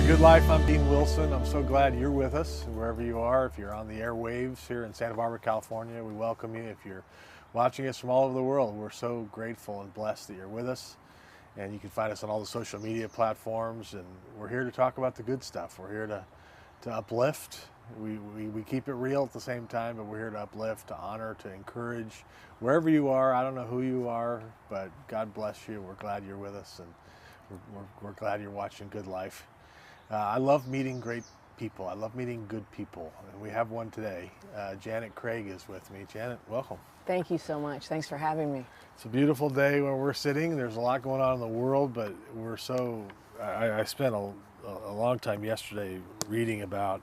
Good Life. I'm Dean Wilson. I'm so glad you're with us wherever you are. If you're on the airwaves here in Santa Barbara, California, we welcome you. If you're watching us from all over the world, we're so grateful and blessed that you're with us. And you can find us on all the social media platforms. And we're here to talk about the good stuff. We're here to uplift. We keep it real at the same time, but we're here to uplift, to honor, to encourage. Wherever you are, I don't know who you are, but God bless you. We're glad you're with us, and we're glad you're watching Good Life. I love meeting great people. I love meeting good people. And we have one today. Janet Craig is with me. Janet, welcome. Thank you so much. Thanks for having me. It's a beautiful day where we're sitting. There's a lot going on in the world, but we're so... I spent a long time yesterday reading about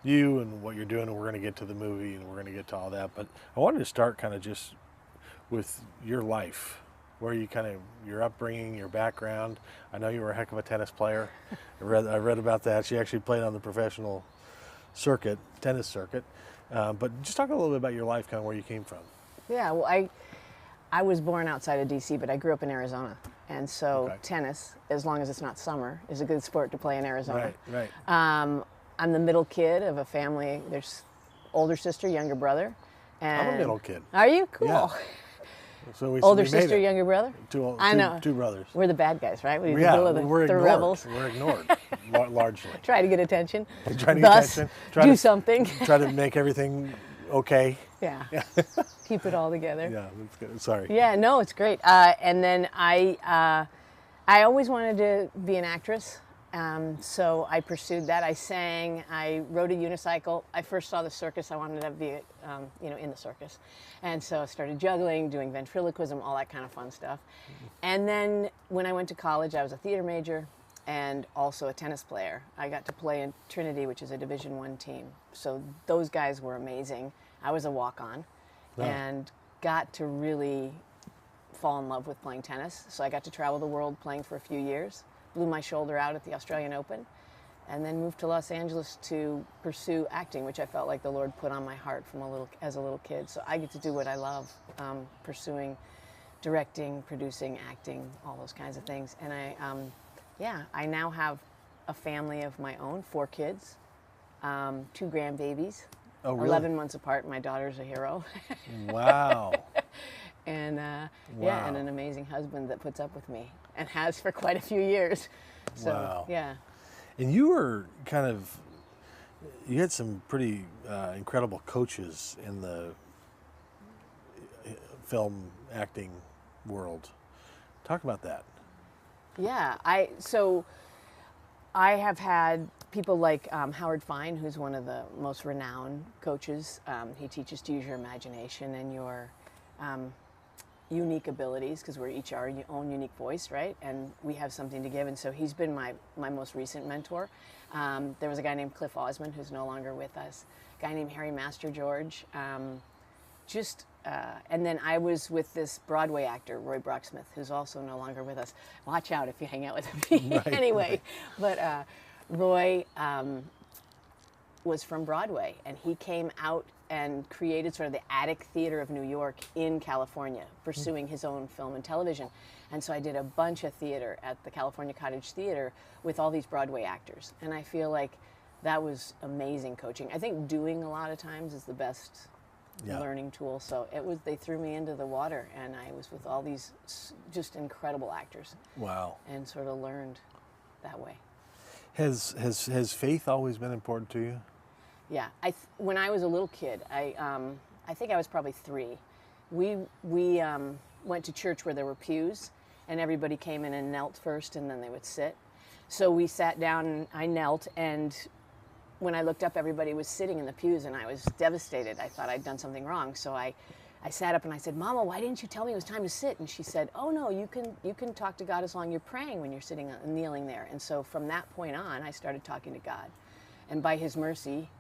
you and what you're doing, and we're going to get to the movie, and we're going to get to all that. But I wanted to start kind of just with your life, where you kind of, your upbringing, your background. I know you were a heck of a tennis player. I read about that. She actually played on the professional circuit, tennis circuit. But just talk a little bit about your life, kind of where you came from. Yeah, well, I was born outside of D.C., but I grew up in Arizona. And so tennis, as long as it's not summer, is a good sport to play in Arizona. Right. I'm the middle kid of a family. There's older sister, younger brother. And I'm a middle kid. Are you? Cool. Yeah. So Older sister, younger brother? Two brothers. We're the bad guys, right? We're the rebels. We're ignored, largely. Try to get attention. Try to Thus, get attention. do something. Try to make everything okay. Yeah. Keep it all together. Yeah, that's good. Sorry. Yeah, no, it's great. And then I always wanted to be an actress. So I pursued that. I sang, I rode a unicycle. I first saw the circus. I wanted to be, in the circus. And so I started juggling, doing ventriloquism, all that kind of fun stuff. And then when I went to college, I was a theater major and also a tennis player. I got to play in Trinity, which is a Division I team. So those guys were amazing. I was a walk-on and got to really fall in love with playing tennis. So I got to travel the world playing for a few years. Blew my shoulder out at the Australian Open, and then moved to Los Angeles to pursue acting, which I felt like the Lord put on my heart as a little kid. So I get to do what I love, pursuing directing, producing, acting, all those kinds of things. And I now have a family of my own, 4 kids, 2 grandbabies, oh, really? 11 months apart. My daughter's a hero. Wow. And yeah, and an amazing husband that puts up with me and has for quite a few years. So, wow. Yeah. And you were you had some pretty incredible coaches in the film acting world. Talk about that. Yeah, I have had people like Howard Fine, who's one of the most renowned coaches. He teaches to use your imagination and your unique abilities, because we're each our own unique voice, right? And we have something to give. And so he's been my most recent mentor. There was a guy named Cliff Osmond who's no longer with us. A guy named Harry Master George. And then I was with this Broadway actor, Roy Brocksmith, who's also no longer with us. Watch out if you hang out with me. Right, anyway, but Roy was from Broadway, and he came out and created sort of the Attic Theater of New York in California, pursuing his own film and television. And so I did a bunch of theater at the California Cottage Theater with all these Broadway actors. And I feel like that was amazing coaching. I think doing a lot of times is the best learning tool. So they threw me into the water, and I was with all these just incredible actors. Wow. And sort of learned that way. Has faith always been important to you? Yeah, when I was a little kid, I think I was probably 3. We went to church where there were pews, and everybody came in and knelt first, and then they would sit. So we sat down, and I knelt, and when I looked up, everybody was sitting in the pews, and I was devastated. I thought I'd done something wrong. So I sat up and I said, "Mama, why didn't you tell me it was time to sit?" And she said, "Oh no, you can talk to God as long as you're praying when you're sitting kneeling there." And so from that point on, I started talking to God, and by His mercy,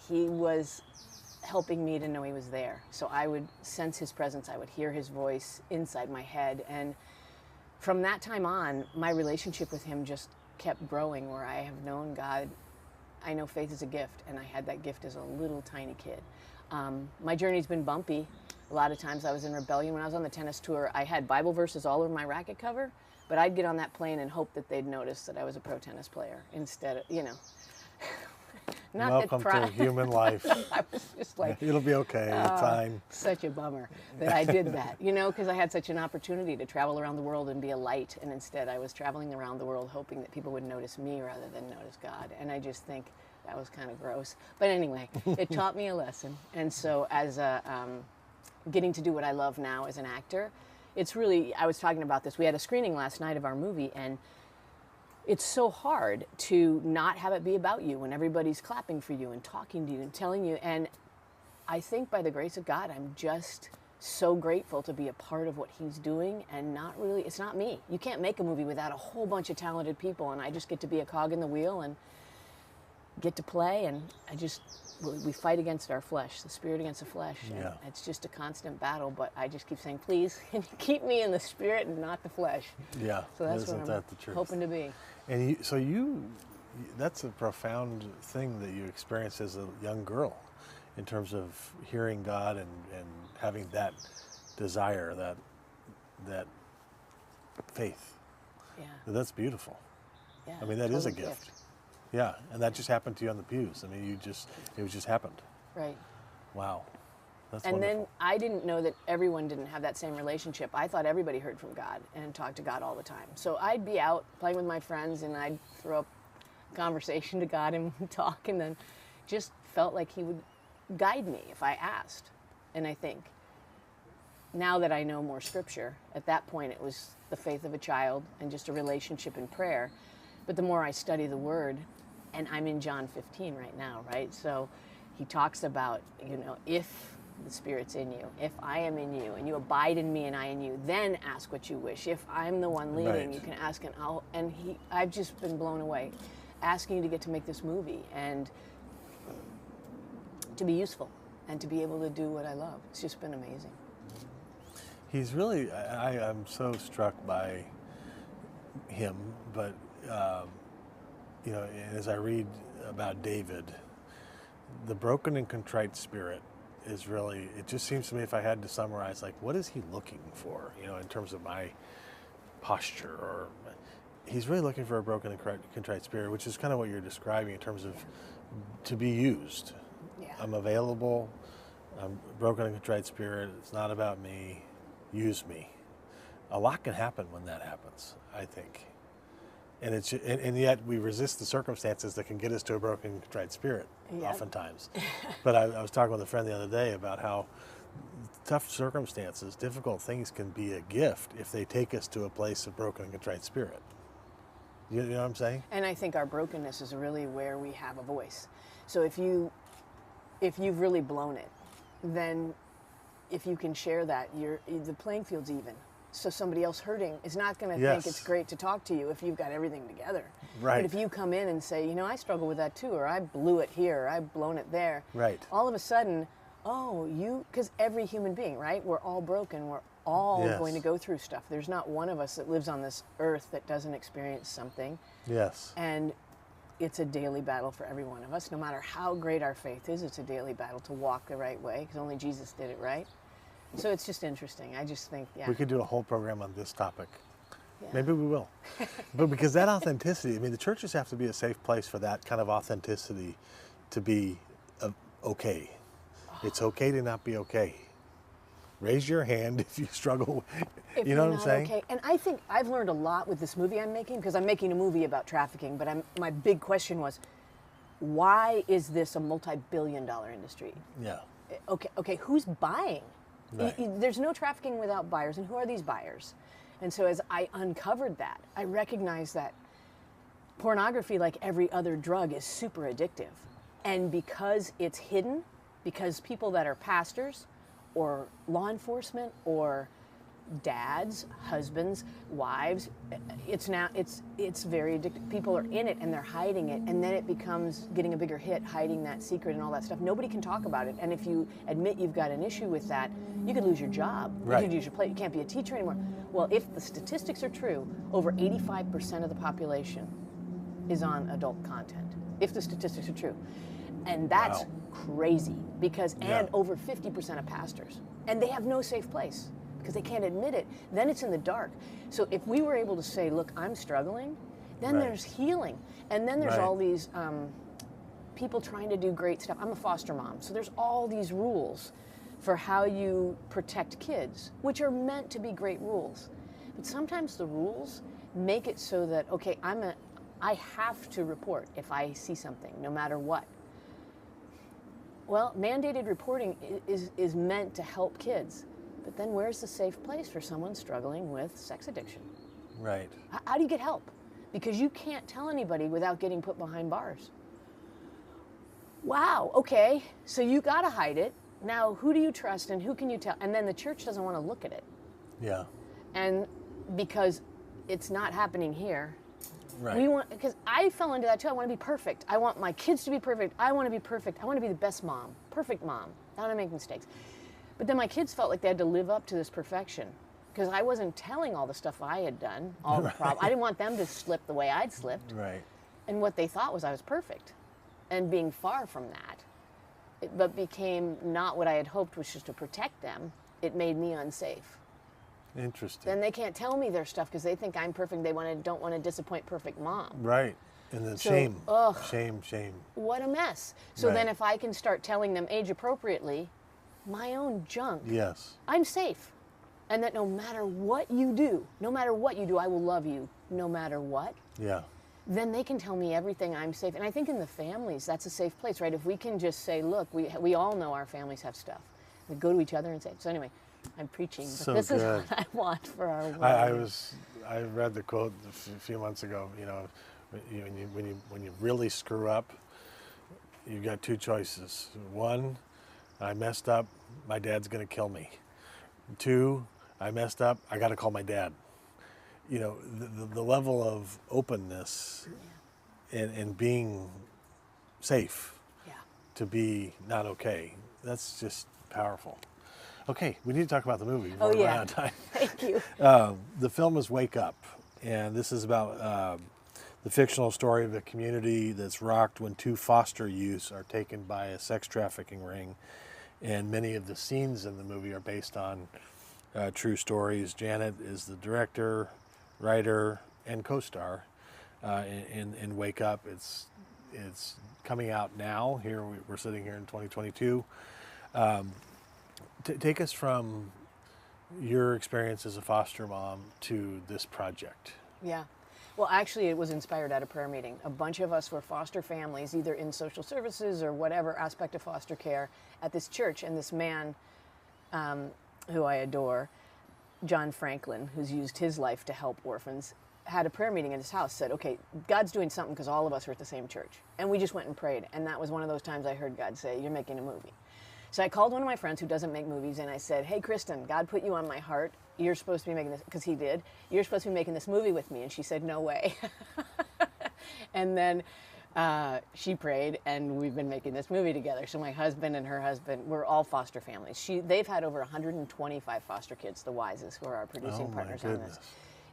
He was helping me to know He was there. So I would sense His presence. I would hear His voice inside my head. And from that time on, my relationship with Him just kept growing, where I have known God. I know faith is a gift, and I had that gift as a little tiny kid. My journey's been bumpy. A lot of times I was in rebellion. When I was on the tennis tour, I had Bible verses all over my racket cover, But I'd get on that plane and hope that they'd notice that I was a pro tennis player instead of, Not Welcome to human life. I was just like, it'll be okay. It's fine. Such a bummer that I did that, because I had such an opportunity to travel around the world and be a light, and instead I was traveling around the world hoping that people would notice me rather than notice God, and I just think that was kind of gross. But anyway, it taught me a lesson, and so as getting to do what I love now as an actor, it's really, I was talking about this, we had a screening last night of our movie, and it's so hard to not have it be about you when everybody's clapping for you and talking to you and telling you. And I think by the grace of God, I'm just so grateful to be a part of what he's doing, and not really, it's not me. You can't make a movie without a whole bunch of talented people, and I just get to be a cog in the wheel and get to play, and we fight against our flesh, the spirit against the flesh. And it's just a constant battle, but I just keep saying, please, can you keep me in the spirit and not the flesh? Yeah, so that's isn't what that I'm the truth? hoping to be. And that's a profound thing that you experienced as a young girl, in terms of hearing God and having that desire, that faith. Yeah. That's beautiful. Yeah, I mean, that is a gift. Yeah, and that just happened to you on the pews. I mean, it just happened. Right. Wow. That's and wonderful. then I didn't know that everyone didn't have that same relationship. I thought everybody heard from God and talked to God all the time. So I'd be out playing with my friends, and I'd throw up conversation to God and talk, and then just felt like he would guide me if I asked. And I think now that I know more scripture, at that point it was the faith of a child and just a relationship in prayer. But the more I study the word, and I'm in John 15 right now, right? So he talks about, if the Spirit's in you, if I am in you, and you abide in me and I in you, then ask what you wish. If I'm the one leading, you can ask, and I've just been blown away, asking to get to make this movie and to be useful and to be able to do what I love. It's just been amazing. He's really, I'm so struck by him, but, as I read about David, the broken and contrite spirit is really, it just seems to me, if I had to summarize, like, what is he looking for, in terms of my posture? Or he's really looking for a broken and contrite spirit, which is kind of what you're describing in terms of to be used. Yeah. I'm available. I'm broken and contrite spirit. It's not about me. Use me. A lot can happen when that happens, I think. And and yet we resist the circumstances that can get us to a broken and contrite spirit, oftentimes. But I was talking with a friend the other day about how tough circumstances, difficult things can be a gift if they take us to a place of broken and contrite spirit. You know what I'm saying? And I think our brokenness is really where we have a voice. So if you've really blown it, then if you can share that, the playing field's even. So somebody else hurting is not going to think it's great to talk to you if you've got everything together. Right. But if you come in and say, I struggle with that too, or I blew it here, or I've blown it there. Right. All of a sudden, because every human being, right? We're all broken. We're all going to go through stuff. There's not one of us that lives on this earth that doesn't experience something. Yes. And it's a daily battle for every one of us. No matter how great our faith is, it's a daily battle to walk the right way, because only Jesus did it right. So it's just interesting. I just think, we could do a whole program on this topic. Yeah. Maybe we will. But because that authenticity, the churches have to be a safe place for that kind of authenticity to be okay. It's okay to not be okay. Raise your hand if you struggle. You know what I'm saying? Okay. And I think I've learned a lot with this movie I'm making, because I'm making a movie about trafficking, but my big question was, why is this a multi-billion-dollar industry? Yeah. Okay, who's buying? Right. There's no trafficking without buyers, and who are these buyers? And so as I uncovered that, I recognized that pornography, like every other drug, is super addictive. And because it's hidden, because people that are pastors or law enforcement or dads, husbands, wives, it's very addictive. People are in it and they're hiding it, and then it becomes getting a bigger hit, hiding that secret and all that stuff. Nobody can talk about it, and if you admit you've got an issue with that, you could lose your job. Right. You could lose your place. You can't be a teacher anymore. Well, if the statistics are true, over 85% of the population is on adult content, if the statistics are true. And that's crazy, because, and over 50% of pastors, and they have no safe place. because they can't admit it. Then it's in the dark. So if we were able to say, look, I'm struggling, then there's healing. And then there's all these people trying to do great stuff. I'm a foster mom, so there's all these rules for how you protect kids, which are meant to be great rules. But sometimes the rules make it so that, okay, I have to report if I see something, no matter what. Well, mandated reporting is meant to help kids, but then where's the safe place for someone struggling with sex addiction? Right. How do you get help? Because you can't tell anybody without getting put behind bars. Wow, okay, so you gotta hide it. Now, who do you trust and who can you tell? And then the church doesn't want to look at it. Yeah. And because it's not happening here, right. Because I fell into that too. I want to be perfect. I want my kids to be perfect. I want to be perfect. I want to be the best mom, perfect mom. I don't want to make mistakes. But then my kids felt like they had to live up to this perfection because I wasn't telling all the stuff I had done, all the problems. I didn't want them to slip the way I'd slipped. Right. And what they thought was I was perfect. And being far from that, but became not what I had hoped, which was to protect them. It made me unsafe. Interesting. Then they can't tell me their stuff because they think I'm perfect. They don't want to disappoint perfect mom. Right. And then shame. What a mess. So then if I can start telling them age appropriately, my own junk. Yes. I'm safe. And that no matter what you do, I will love you no matter what. Yeah. Then they can tell me everything. I'm safe. And I think in the families, that's a safe place, right? If we can just say, look, we all know our families have stuff. We go to each other and say, so anyway, I'm preaching, but so this good. is what I want for our world. I read the quote a few months ago, you know, when you really screw up, you've got two choices. One, I messed up, my dad's going to kill me. Two, I messed up, I got to call my dad. You know, the level of openness and being safe to be not okay, that's just powerful. Okay, we need to talk about the movie. Oh, yeah. We're out of time. Thank you. The film is Wake Up, and this is about the fictional story of a community that's rocked when two foster youths are taken by a sex trafficking ring. And many of the scenes in the movie are based on true stories. Janet is the director, writer, and co-star in Wake Up. It's coming out now. Here we're sitting here in 2022. Take us from your experience as a foster mom to this project. Yeah. Well, actually, it was inspired at a prayer meeting. A bunch of us were foster families, either in social services or whatever aspect of foster care at this church. And this man, who I adore, John Franklin, who's used his life to help orphans, had a prayer meeting at his house, said, okay, God's doing something because all of us are at the same church. And we just went and prayed. And that was one of those times I heard God say, you're making a movie. So I called one of my friends who doesn't make movies, and I said, hey, Kristen, God put you on my heart. You're supposed to be making this, because he did. You're supposed to be making this movie with me. And she said, no way. And then she prayed, and we've been making this movie together. So my husband and her husband, we're all foster families. They've had over 125 foster kids, the Wises, who are our producing partners on this,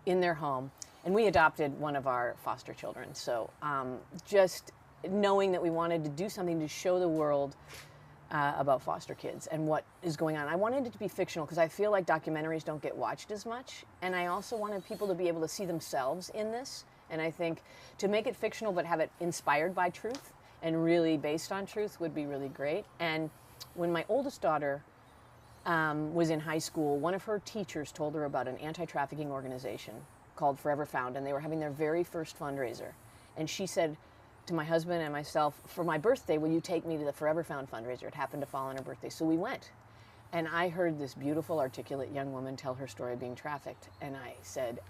in their home. And we adopted one of our foster children. So just knowing that we wanted to do something to show the world about foster kids and what is going on. I wanted it to be fictional because I feel like documentaries don't get watched as much. And I also wanted people to be able to see themselves in this. And I think to make it fictional but have it inspired by truth and really based on truth would be really great. And when my oldest daughter was in high school, one of her teachers told her about an anti-trafficking organization called Forever Found, and they were having their very first fundraiser. And she said to my husband and myself, for my birthday, will you take me to the Forever Found fundraiser? It happened to fall on her birthday. So we went. And I heard this beautiful, articulate young woman tell her story of being trafficked. And I said,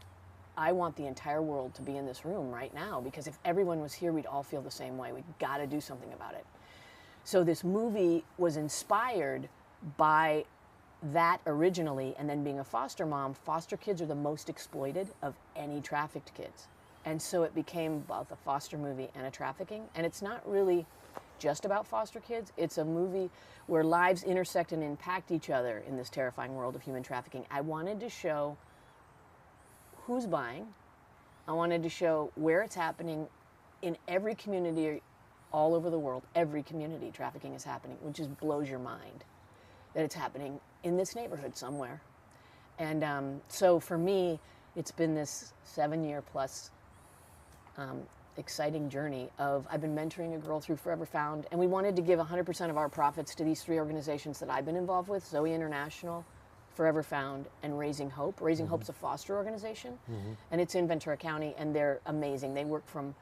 I want the entire world to be in this room right now, because if everyone was here, we'd all feel the same way. We've got to do something about it. So this movie was inspired by that originally, and then being a foster mom, foster kids are the most exploited of any trafficked kids. And so it became both a foster movie and a trafficking. And it's not really just about foster kids. It's a movie where lives intersect and impact each other in this terrifying world of human trafficking. I wanted to show who's buying. I wanted to show where it's happening in every community all over the world. Every community trafficking is happening, which just blows your mind that it's happening in this neighborhood somewhere. And so for me, it's been this 7-year plus exciting journey of I've been mentoring a girl through Forever Found, and we wanted to give 100% of our profits to these 3 organizations that I've been involved with, Zoe International, Forever Found, and Raising Hope. Raising Hope's a foster organization, and it's in Ventura County, and they're amazing. They work from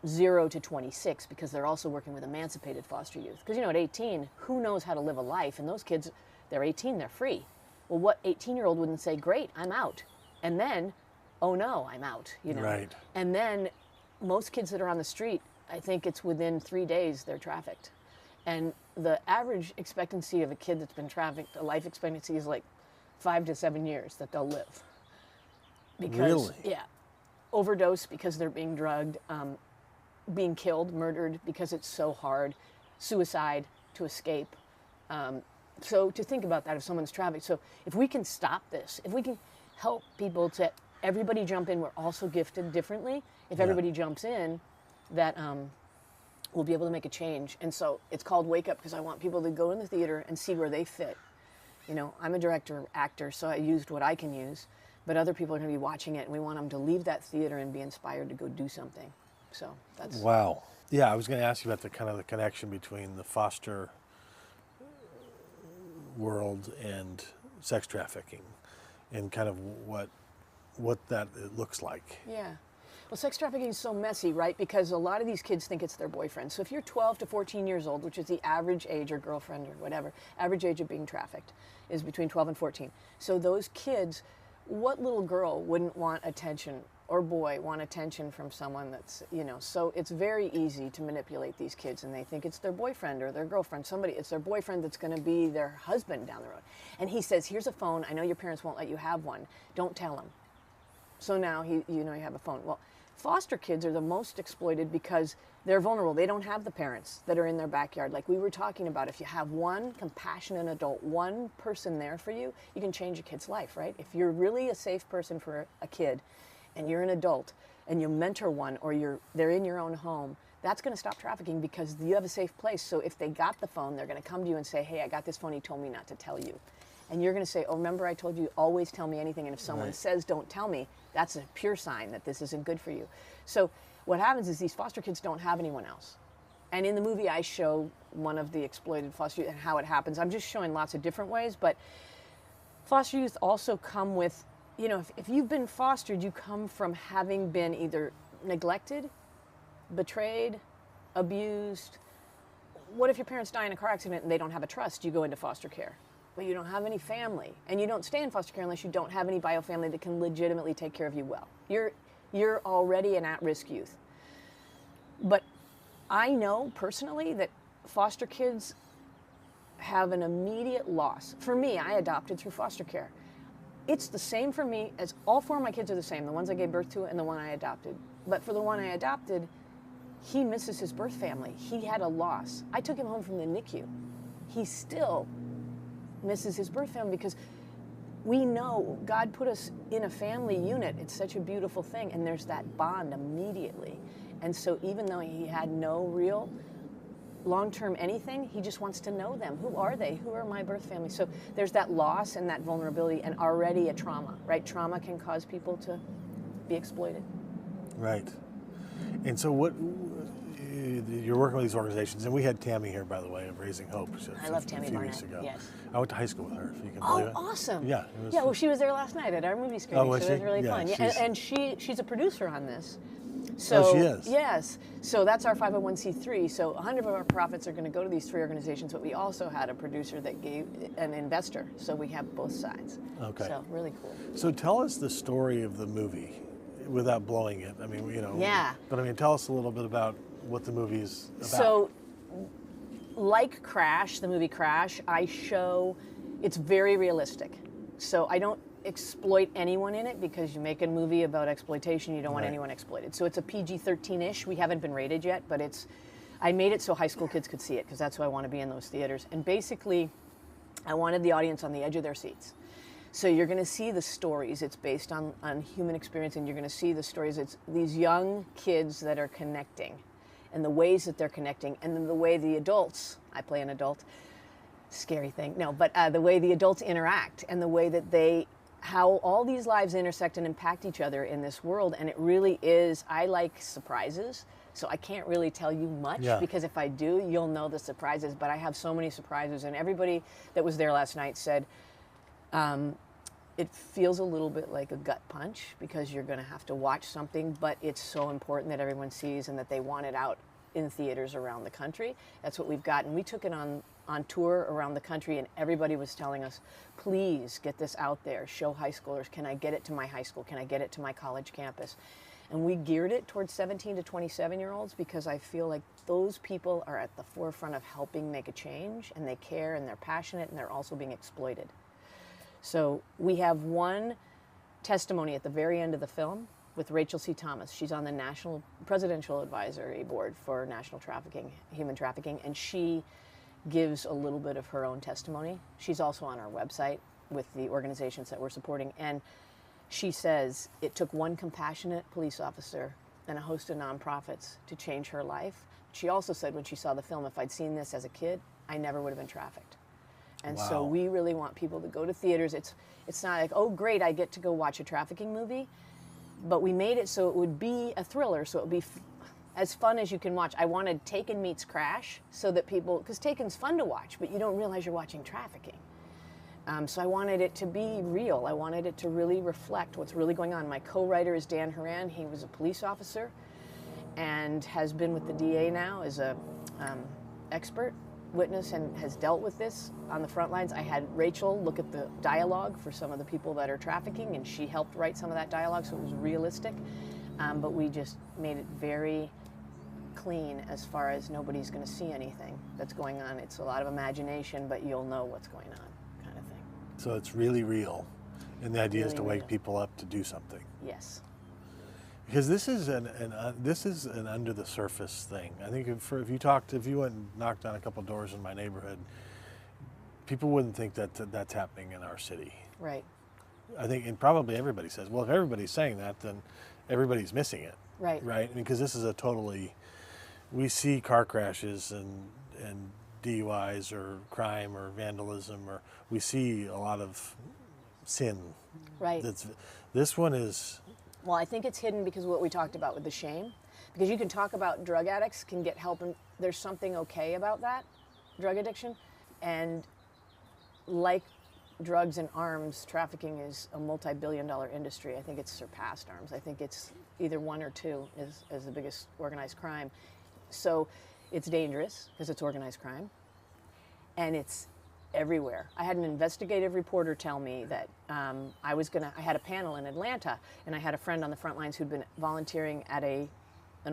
0 to 26 because they're also working with emancipated foster youth. Because, at 18, who knows how to live a life? And those kids, they're 18, they're free. Well, what 18-year-old wouldn't say, great, I'm out. And then, oh no, I'm out, Right. And then most kids that are on the street, I think it's within 3 days they're trafficked. And the average expectancy of a kid that's been trafficked, a life expectancy is like 5 to 7 years that they'll live. Because, really? Yeah. Overdose because they're being drugged, being killed, murdered because it's so hard, suicide to escape. So to think about that if someone's trafficked. So if we can stop this, if we can help people to everybody jump in, we're also gifted differently. If everybody jumps in, that we'll be able to make a change. And so it's called Wake Up because I want people to go in the theater and see where they fit. I'm a director, actor, so I used what I can use, but other people are going to be watching it, and we want them to leave that theater and be inspired to go do something. So that's... Wow. Yeah, I was going to ask you about the connection between the foster world and sex trafficking and kind of what that it looks like. Yeah. Well, sex trafficking is so messy, right? Because a lot of these kids think it's their boyfriend. So if you're 12 to 14 years old, which is the average age, or girlfriend or whatever, average age of being trafficked is between 12 and 14. So those kids, what little girl wouldn't want attention, or boy want attention from someone that's, so it's very easy to manipulate these kids, and they think it's their boyfriend or their girlfriend, it's their boyfriend that's going to be their husband down the road. And he says, here's a phone, I know your parents won't let you have one, don't tell him. So now you have a phone. Well, foster kids are the most exploited because they're vulnerable. They don't have the parents that are in their backyard. Like we were talking about, if you have one compassionate adult, one person there for you, you can change a kid's life, right? If you're really a safe person for a kid and you're an adult and you mentor one, or they're in your own home, that's going to stop trafficking because you have a safe place. So if they got the phone, they're going to come to you and say, hey, I got this phone, he told me not to tell you. And you're going to say, oh, remember I told you, always tell me anything. And if someone says, don't tell me, that's a pure sign that this isn't good for you. So what happens is these foster kids don't have anyone else. And in the movie, I show one of the exploited foster youth and how it happens. I'm just showing lots of different ways, but foster youth also come with, if you've been fostered, you come from having been either neglected, betrayed, abused. What if your parents die in a car accident and they don't have a trust? You go into foster care. But you don't have any family, and you don't stay in foster care unless you don't have any bio family that can legitimately take care of you well. You're already an at-risk youth. But I know personally that foster kids have an immediate loss. For me, I adopted through foster care. It's the same for me as all 4 of my kids are the same, the ones I gave birth to and the one I adopted. But for the one I adopted, he misses his birth family. He had a loss. I took him home from the NICU. He still misses his birth family because we know God put us in a family unit. It's such a beautiful thing, and there's that bond immediately. And so even though he had no real long-term anything, he just wants to know them. Who are they? Who are my birth family? So there's that loss and that vulnerability, and already a trauma, right? Trauma can cause people to be exploited. Right. And so you're working with these organizations, and we had Tammy here, by the way, of Raising Hope. I love Tammy a few Barnett, weeks ago. yes. I went to high school with her, if you can believe it. Oh, awesome. Yeah. Well, she was there last night at our movie screening, was so it was she? really Yeah, fun. Yeah, and she's a producer on this. So, she is? Yes. So that's our 501c3. So 100 of our profits are going to go to these 3 organizations, but we also had a producer that gave an investor. So we have both sides. Okay. So really cool. So tell us the story of the movie without blowing it. I mean, Yeah. But tell us a little bit about what the movie is about. So, like Crash, the movie Crash, I show it's very realistic. So I don't exploit anyone in it because you make a movie about exploitation, you don't want anyone exploited. So it's a PG-13-ish. We haven't been rated yet, but I made it so high school kids could see it because that's who I want to be in those theaters. And basically, I wanted the audience on the edge of their seats. So you're going to see the stories. It's based on human experience, and you're going to see the stories. It's these young kids that are connecting, and the ways that they're connecting, and then the way the adults, I play an adult, scary thing, no, but the way the adults interact, and the way that they how all these lives intersect and impact each other in this world. And it really is, I like surprises. So I can't really tell you much because if I do, you'll know the surprises. But I have so many surprises. And everybody that was there last night said it feels a little bit like a gut punch because you're going to have to watch something. But it's so important that everyone sees and that they want it out in theaters around the country. That's what we've got. And we took it on tour around the country, and everybody was telling us, please get this out there. Show high schoolers. Can I get it to my high school? Can I get it to my college campus? And we geared it towards 17 to 27-year-olds because I feel like those people are at the forefront of helping make a change, and they care, and they're passionate, and they're also being exploited. So we have one testimony at the very end of the film with Rachel C. Thomas. She's on the National Presidential Advisory Board for National Trafficking, Human Trafficking, and she gives a little bit of her own testimony. She's also on our website with the organizations that we're supporting. And she says it took one compassionate police officer and a host of nonprofits to change her life. She also said when she saw the film, if I'd seen this as a kid, I never would have been trafficked. And so we really want people to go to theaters. It's not like, oh, great, I get to go watch a trafficking movie. But we made it so it would be a thriller, so it would be as fun as you can watch. I wanted Taken meets Crash so that people, because Taken's fun to watch, but you don't realize you're watching trafficking. So I wanted it to be real. I wanted it to really reflect what's really going on. My co-writer is Dan Horan. He was a police officer and has been with the DA now as a expert witness and has dealt with this on the front lines. I had Rachel look at the dialogue for some of the people that are trafficking, and she helped write some of that dialogue, so it was realistic. But we just made it very clean as far as nobody's going to see anything that's going on. It's a lot of imagination, but you'll know what's going on. So it's really real, and the idea is to wake people up to do something. Yes. Because this is an under the surface thing. I think if you went and knocked on a couple doors in my neighborhood, people wouldn't think that that's happening in our city. Right. I think, and probably everybody says, well, if everybody's saying that, then everybody's missing it. Right. Right. Because this is we see car crashes and DUIs or crime or vandalism, or we see a lot of sin. Right. This one is... Well, I think it's hidden because of what we talked about with the shame. Because you can talk about drug addicts can get help, and there's something okay about that, drug addiction. And like drugs and arms, trafficking is a multi-billion-dollar industry. I think it's surpassed arms. I think it's either one or two is the biggest organized crime. So it's dangerous because it's organized crime, and it's everywhere. I had an investigative reporter tell me that I had a panel in Atlanta, and I had a friend on the front lines who'd been volunteering at an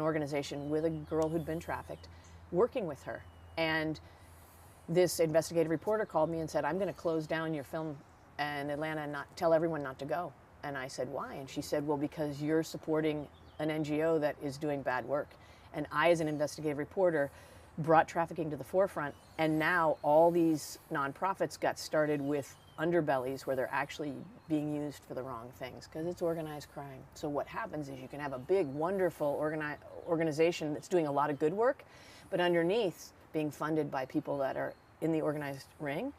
organization with a girl who'd been trafficked, working with her. And this investigative reporter called me and said, I'm going to close down your film in Atlanta and tell everyone not to go. And I said, why? And she said, well, because you're supporting an NGO that is doing bad work. And I, as an investigative reporter, brought trafficking to the forefront. And now all these nonprofits got started with underbellies where they're actually being used for the wrong things because it's organized crime. So what happens is you can have a big, wonderful organization that's doing a lot of good work, but underneath being funded by people that are in the organized ring.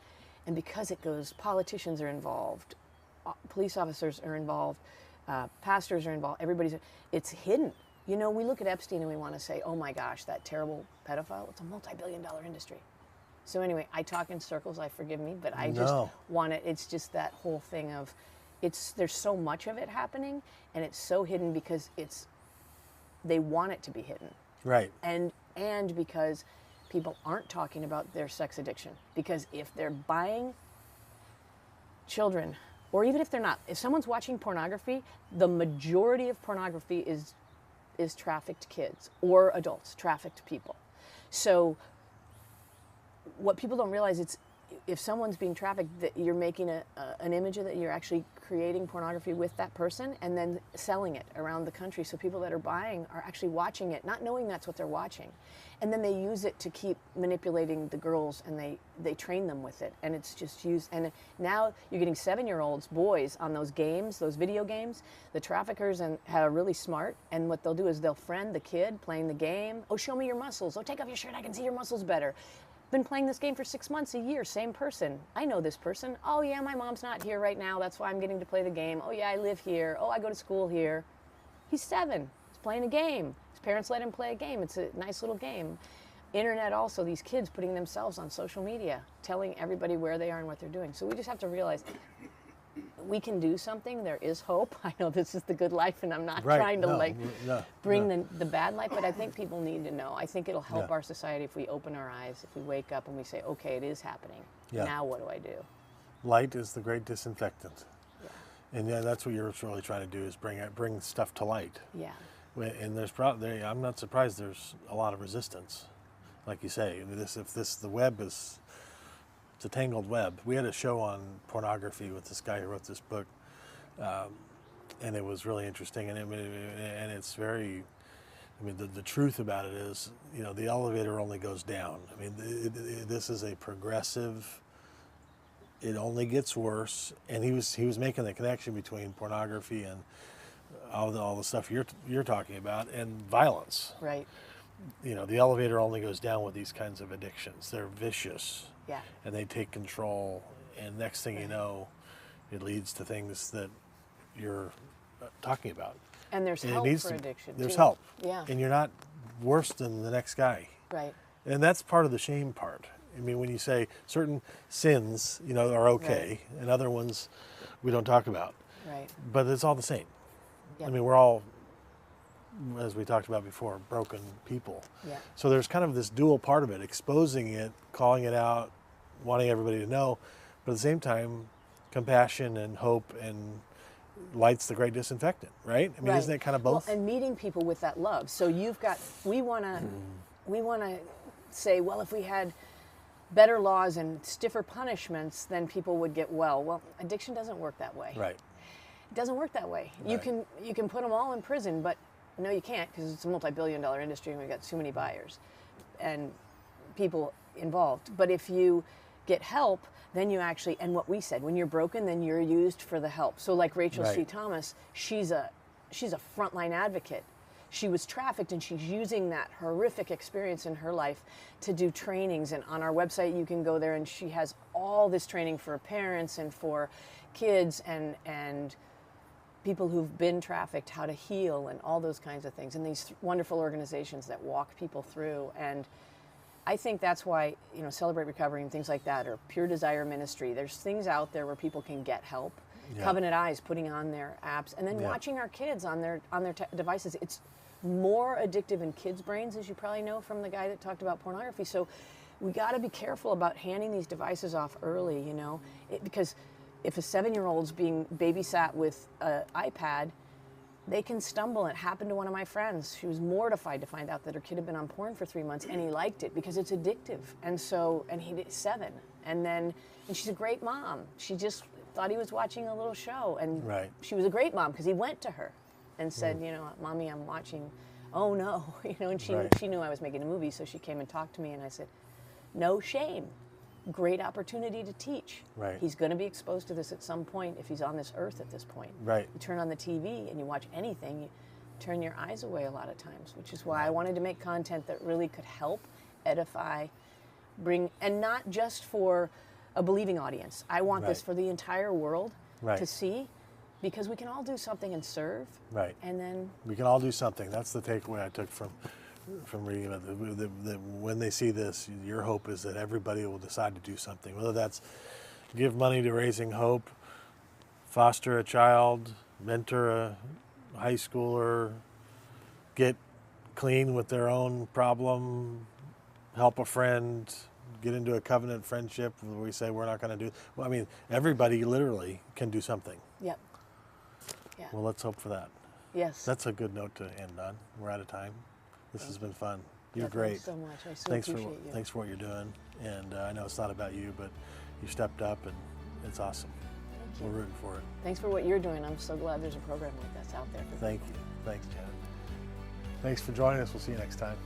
And because it goes, politicians are involved, police officers are involved, pastors are involved, it's hidden. You know, we look at Epstein and we want to say, oh my gosh, that terrible pedophile, it's a multi-billion-dollar industry. So anyway, I talk in circles, forgive me, but I just want it, it's just that whole thing of, there's so much of it happening, and it's so hidden because they want it to be hidden. Right. And because people aren't talking about their sex addiction. Because if they're buying children, or even if they're not, if someone's watching pornography, the majority of pornography is trafficked kids or adults, trafficked people. So what people don't realize, it's if someone's being trafficked, that you're making an image of that, you're actually creating pornography with that person and then selling it around the country. So people that are buying are actually watching it, not knowing that's what they're watching. And then they use it to keep manipulating the girls, and they train them with it. And it's just used. And now you're getting 7-year-olds, boys, on those games, those video games. The traffickers are really smart. And what they'll do is they'll friend the kid playing the game. Oh, show me your muscles. Oh, take off your shirt. I can see your muscles better. been playing this game for 6 months, a year, same person. I know this person. Oh yeah, my mom's not here right now. That's why I'm getting to play the game. Oh yeah, I live here. Oh, I go to school here. He's 7. He's playing a game. His parents let him play a game. It's a nice little game. Internet also, these kids putting themselves on social media, telling everybody where they are and what they're doing. So we just have to realize we can do something. There is hope. I know this is the good life, and I'm not trying to bring the bad life, but I think people need to know. I think it'll help our society if we open our eyes, if we wake up and we say, okay, it is happening. Yeah. Now what do I do? Light is the great disinfectant. Yeah. And that's what you're really trying to do, is bring stuff to light. Yeah. And I'm not surprised there's a lot of resistance. Like you say, the web is, it's a tangled web. We had a show on pornography with this guy who wrote this book, and it was really interesting. And it's very, I mean, the truth about it is, the elevator only goes down. I mean, this is a progressive. It only gets worse. And he was making the connection between pornography and all the stuff you're talking about, and violence. Right. The elevator only goes down with these kinds of addictions. They're vicious. Yeah. And they take control, and next thing you know, it leads to things that you're talking about. And there's help for addiction. There's too. help. Yeah. And you're not worse than the next guy. Right. And that's part of the shame part. I mean, when you say certain sins, are okay, and other ones we don't talk about. Right. But it's all the same. Yeah. I mean, we're all, as we talked about before, broken people. Yeah. So there's kind of this dual part of it, exposing it, calling it out, wanting everybody to know, but at the same time, compassion and hope and light's the great disinfectant, right? I mean, isn't it kind of both? Well, and meeting people with that love. So we want to say, well, if we had better laws and stiffer punishments, then people would get well. Well, addiction doesn't work that way. Right. It doesn't work that way. Right. You can put them all in prison, but no, you can't, because it's a multi-billion-dollar industry and we've got too many buyers and people involved. But if you get help, then you actually, and what we said, when you're broken, then you're used for the help. So like Rachel C. Thomas, she's a frontline advocate. She was trafficked, and she's using that horrific experience in her life to do trainings. And on our website, you can go there, and she has all this training for parents and for kids and people who've been trafficked, how to heal and all those kinds of things, and these wonderful organizations that walk people through. And I think that's why, Celebrate Recovery and things like that, or Pure Desire Ministry, there's things out there where people can get help. Yeah. Covenant Eyes putting on their apps, and then watching our kids on their devices. It's more addictive in kids' brains, as you probably know from the guy that talked about pornography. So we got to be careful about handing these devices off early, because if a 7-year-old's being babysat with an iPad, they can stumble. It happened to one of my friends. She was mortified to find out that her kid had been on porn for 3 months, and he liked it because it's addictive. And he did 7. And she's a great mom. She just thought he was watching a little show. And she was a great mom because he went to her and said, Mommy, I'm watching. Oh no, and she knew I was making a movie, so she came and talked to me, and I said, no shame. Great opportunity to teach. Right. He's going to be exposed to this at some point if he's on this earth at this point. Right. You turn on the TV and you watch anything, you turn your eyes away a lot of times, which is why I wanted to make content that really could help, edify, and not just for a believing audience. I want this for the entire world to see, because we can all do something and serve. Right. And then we can all do something. That's the takeaway I took from reading about that when they see this, your hope is that everybody will decide to do something, whether that's give money to Raising Hope, foster a child, mentor a high schooler, get clean with their own problem, help a friend, get into a covenant friendship where we say we're not going to do. Well, I mean, everybody literally can do something. Yep. Yeah. Well, let's hope for that. Yes. That's a good note to end on. We're out of time. This has been fun. You're great. Thanks so much. I so appreciate you. Thanks for what you're doing. And I know it's not about you, but you stepped up, and it's awesome. Thank you. We're rooting for it. Thanks for what you're doing. I'm so glad there's a program like that's out there. Thank you. Thanks, Janet. Thanks for joining us. We'll see you next time.